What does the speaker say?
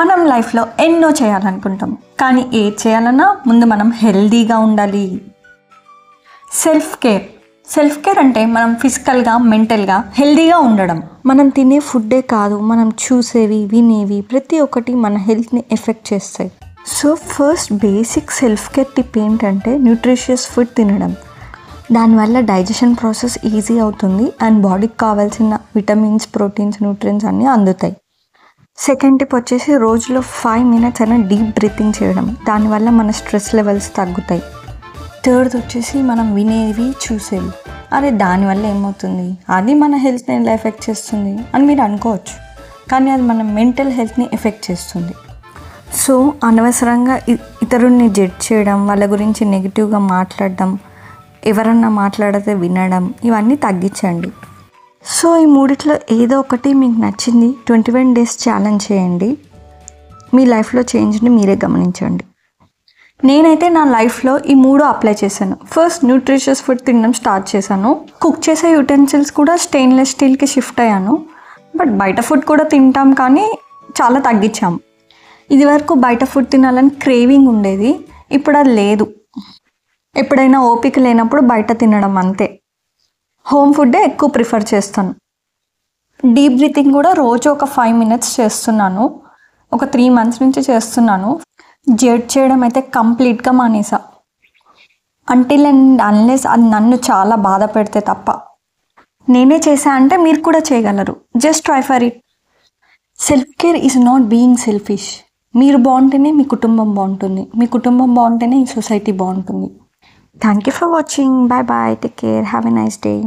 మనం లైఫ్లో ఎన్నో చేయాలనుకుంటాం, కానీ ఏది చేయాలన్నా ముందు మనం హెల్దీగా ఉండాలి. సెల్ఫ్ కేర్ అంటే మనం ఫిజికల్గా, మెంటల్గా హెల్దీగా ఉండడం. మనం తినే ఫుడ్డే కాదు, మనం చూసేవి, వినేవి ప్రతి ఒక్కటి మన హెల్త్ని ఎఫెక్ట్ చేస్తాయి. So first basic self care tip ఏంటంటే న్యూట్రిషియస్ ఫుడ్ తినడం. దానివల్ల డైజెషన్ ప్రాసెస్ ఈజీ అవుతుంది అండ్ బాడీకి కావాల్సిన విటమిన్స్, ప్రోటీన్స్, న్యూట్రియన్స్ అన్నీ అందుతాయి. సెకండ్ టిప్ వచ్చేసి రోజులో 5 minutes అయినా డీప్ బ్రీతింగ్ చేయడం. దానివల్ల మన స్ట్రెస్ లెవెల్స్ తగ్గుతాయి. థర్డ్ వచ్చేసి మనం వినేవి, చూసేవి, అదే దానివల్ల ఏమవుతుంది, అది మన హెల్త్ని ఎలా ఎఫెక్ట్ చేస్తుంది అని మీరు అనుకోవచ్చు, కానీ అది మన మెంటల్ హెల్త్ని ఎఫెక్ట్ చేస్తుంది. సో అనవసరంగా ఇతరుల్ని జడ్జ్ చేయడం, వాళ్ళ గురించి నెగిటివ్గా మాట్లాడడం, ఎవరన్నా మాట్లాడితే వినడం, ఇవన్నీ తగ్గించండి. సో ఈ మూడిట్లో ఏదో ఒకటి మీకు నచ్చింది 21 days ఛాలెంజ్ చేయండి. మీ లైఫ్లో చేంజ్ని మీరే గమనించండి. నేనైతే నా లైఫ్లో ఈ 3 అప్లై చేశాను. ఫస్ట్ న్యూట్రిషియస్ ఫుడ్ తినడం స్టార్ట్ చేశాను. కుక్ చేసే యుటెన్సిల్స్ కూడా స్టెయిన్లెస్ స్టీల్కి షిఫ్ట్ అయ్యాను. బట్ బయట ఫుడ్ కూడా తింటాం, కానీ చాలా తగ్గించాము. ఇది వరకు బయట ఫుడ్ తినాలని క్రేవింగ్ ఉండేది, ఇప్పుడు అది లేదు. ఎప్పుడైనా ఓపిక లేనప్పుడు బయట తినడం అంతే. హోమ్ ఫుడ్డే ఎక్కువ ప్రిఫర్ చేస్తాను. డీప్ బ్రీతింగ్ కూడా రోజు ఒక 5 minutes చేస్తున్నాను. ఒక 3 months నుంచి చేస్తున్నాను. జడ్జ్ చేయడం అయితే కంప్లీట్గా మానేసా. అంటిల్ అండ్ అన్లెస్ అది నన్ను చాలా బాధ పెడితే తప్ప. నేనే చేశా అంటే మీరు కూడా చేయగలరు. Just try for it. Self care is not being selfish. మీరు బాగుంటేనే మీ కుటుంబం బాగుంటుంది, మీ కుటుంబం బాగుంటేనే ఈ సొసైటీ బాగుంటుంది. Thank you for watching. Bye bye. Take care. Have a nice day.